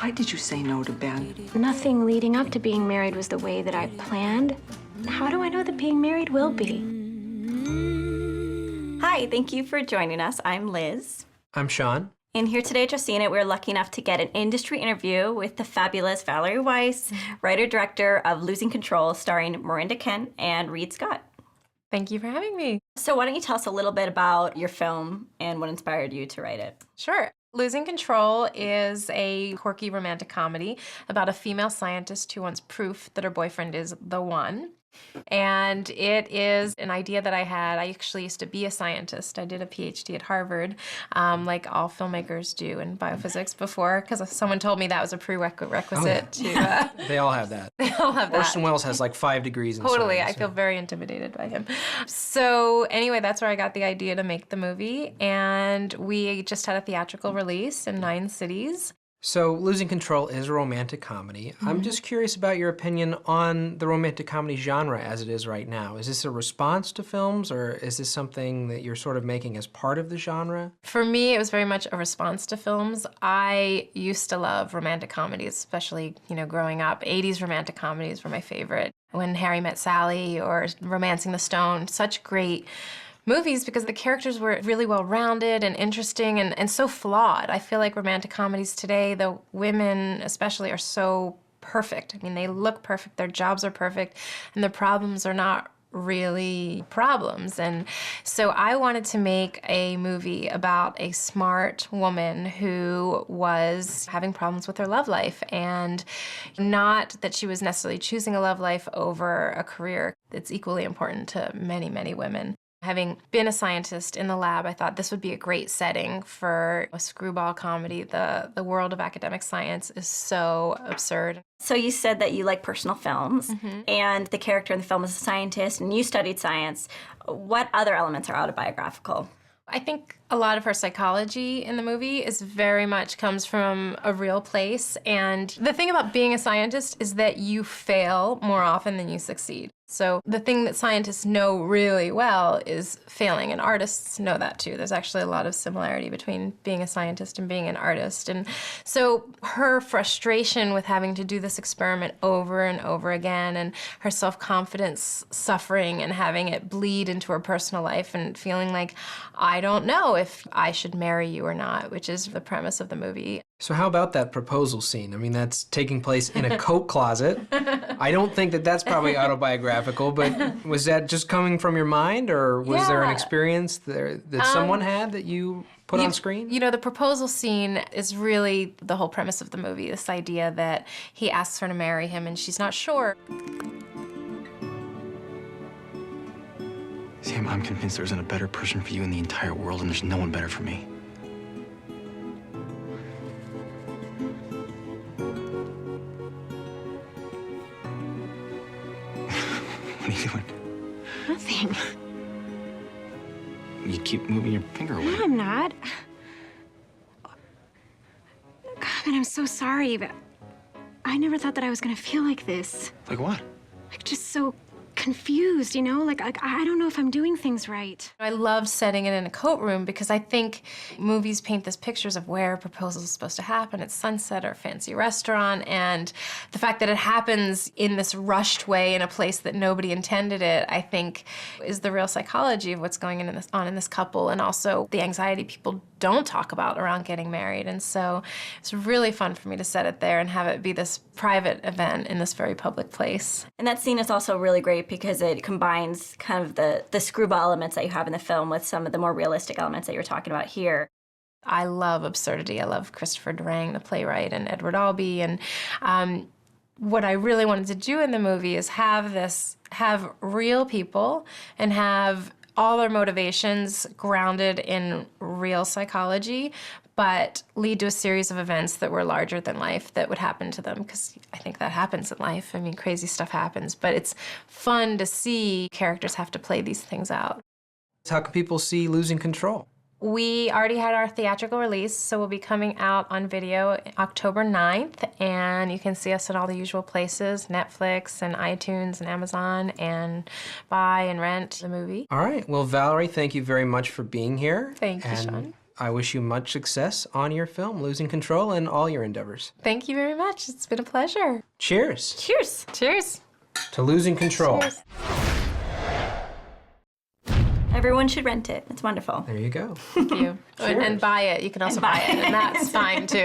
Why did you say no to Ben? Nothing leading up to being married was the way that I planned. How do I know that being married will be? Hi, thank you for joining us. I'm Liz. I'm Sean. And here today at Justina, we're lucky enough to get an industry interview with the fabulous Valerie Weiss, writer-director of Losing Control, starring Miranda Kent and Reid Scott. Thank you for having me. So why don't you tell us a little bit about your film and what inspired you to write it? Sure. Losing Control is a quirky romantic comedy about a female scientist who wants proof that her boyfriend is the one. And it is an idea that I had. I actually used to be a scientist. I did a PhD at Harvard, like all filmmakers do in biophysics before, because someone told me that was a prerequisite to... They all have that. They all have that. Orson Welles has like 5 degrees in Totally. science. I feel very intimidated by him. So anyway, that's where I got the idea to make the movie. And we just had a theatrical release in 9 cities. So Losing Control is a romantic comedy. I'm just curious about your opinion on the romantic comedy genre as it is right now. Is this a response to films, or is this something that you're sort of making as part of the genre? For me, it was very much a response to films. I used to love romantic comedies, especially, growing up. 80s romantic comedies were my favorite. When Harry Met Sally or Romancing the Stone, such great movies because the characters were really well-rounded and interesting and so flawed. I feel like romantic comedies today, the women especially, are so perfect. I mean, they look perfect, their jobs are perfect, and their problems are not really problems. And so I wanted to make a movie about a smart woman who was having problems with her love life, and not that she was necessarily choosing a love life over a career. It's equally important to many, many women. Having been a scientist in the lab, I thought this would be a great setting for a screwball comedy. The world of academic science is so absurd. So you said that you like personal films, and the character in the film is a scientist, and you studied science. What other elements are autobiographical? I think a lot of her psychology in the movie is very much comes from a real place. And the thing about being a scientist is that you fail more often than you succeed. So the thing that scientists know really well is failing, and artists know that too. There's actually a lot of similarity between being a scientist and being an artist. And so her frustration with having to do this experiment over and over again, and her self-confidence suffering and having it bleed into her personal life, and feeling like, I don't know if I should marry you or not, which is the premise of the movie. So how about that proposal scene? I mean, that's taking place in a coat closet. I don't think that that's probably autobiographical, but was that just coming from your mind, or was there an experience there that someone had that you put on screen? The proposal scene is really the whole premise of the movie, this idea that he asks her to marry him and she's not sure. Sam, I'm convinced there isn't a better person for you in the entire world, and there's no one better for me. What are you doing? Nothing. You keep moving your finger away. No, I'm not. God, I'm so sorry, but I never thought that I was gonna feel like this. Like what? Like, just so confused, Like I don't know if I'm doing things right. I loved setting it in a coat room because I think movies paint these pictures of where a proposal is supposed to happen at sunset or a fancy restaurant, and the fact that it happens in this rushed way in a place that nobody intended it, I think, is the real psychology of what's going on in this couple, and also the anxiety people don't talk about around getting married. And so it's really fun for me to set it there and have it be this private event in this very public place. And that scene is also really great because it combines kind of the screwball elements that you have in the film with some of the more realistic elements that you're talking about here. I love absurdity. I love Christopher Durang, the playwright, and Edward Albee. And what I really wanted to do in the movie is have real people and have all their motivations grounded in real psychology, but lead to a series of events that were larger than life that would happen to them, because I think that happens in life. I mean, crazy stuff happens, but it's fun to see characters have to play these things out. How can people see Losing Control? We already had our theatrical release, so we'll be coming out on video October 9th, and you can see us at all the usual places, Netflix and iTunes and Amazon, and buy and rent the movie. All right. Well, Valerie, thank you very much for being here. Thank you, Sean. I wish you much success on your film, Losing Control, and all your endeavors. Thank you very much. It's been a pleasure. Cheers. Cheers. Cheers. To Losing Control. Cheers. Everyone should rent it. It's wonderful. There you go. Thank you. Cheers. And buy it. You can also buy it, and that's fine too.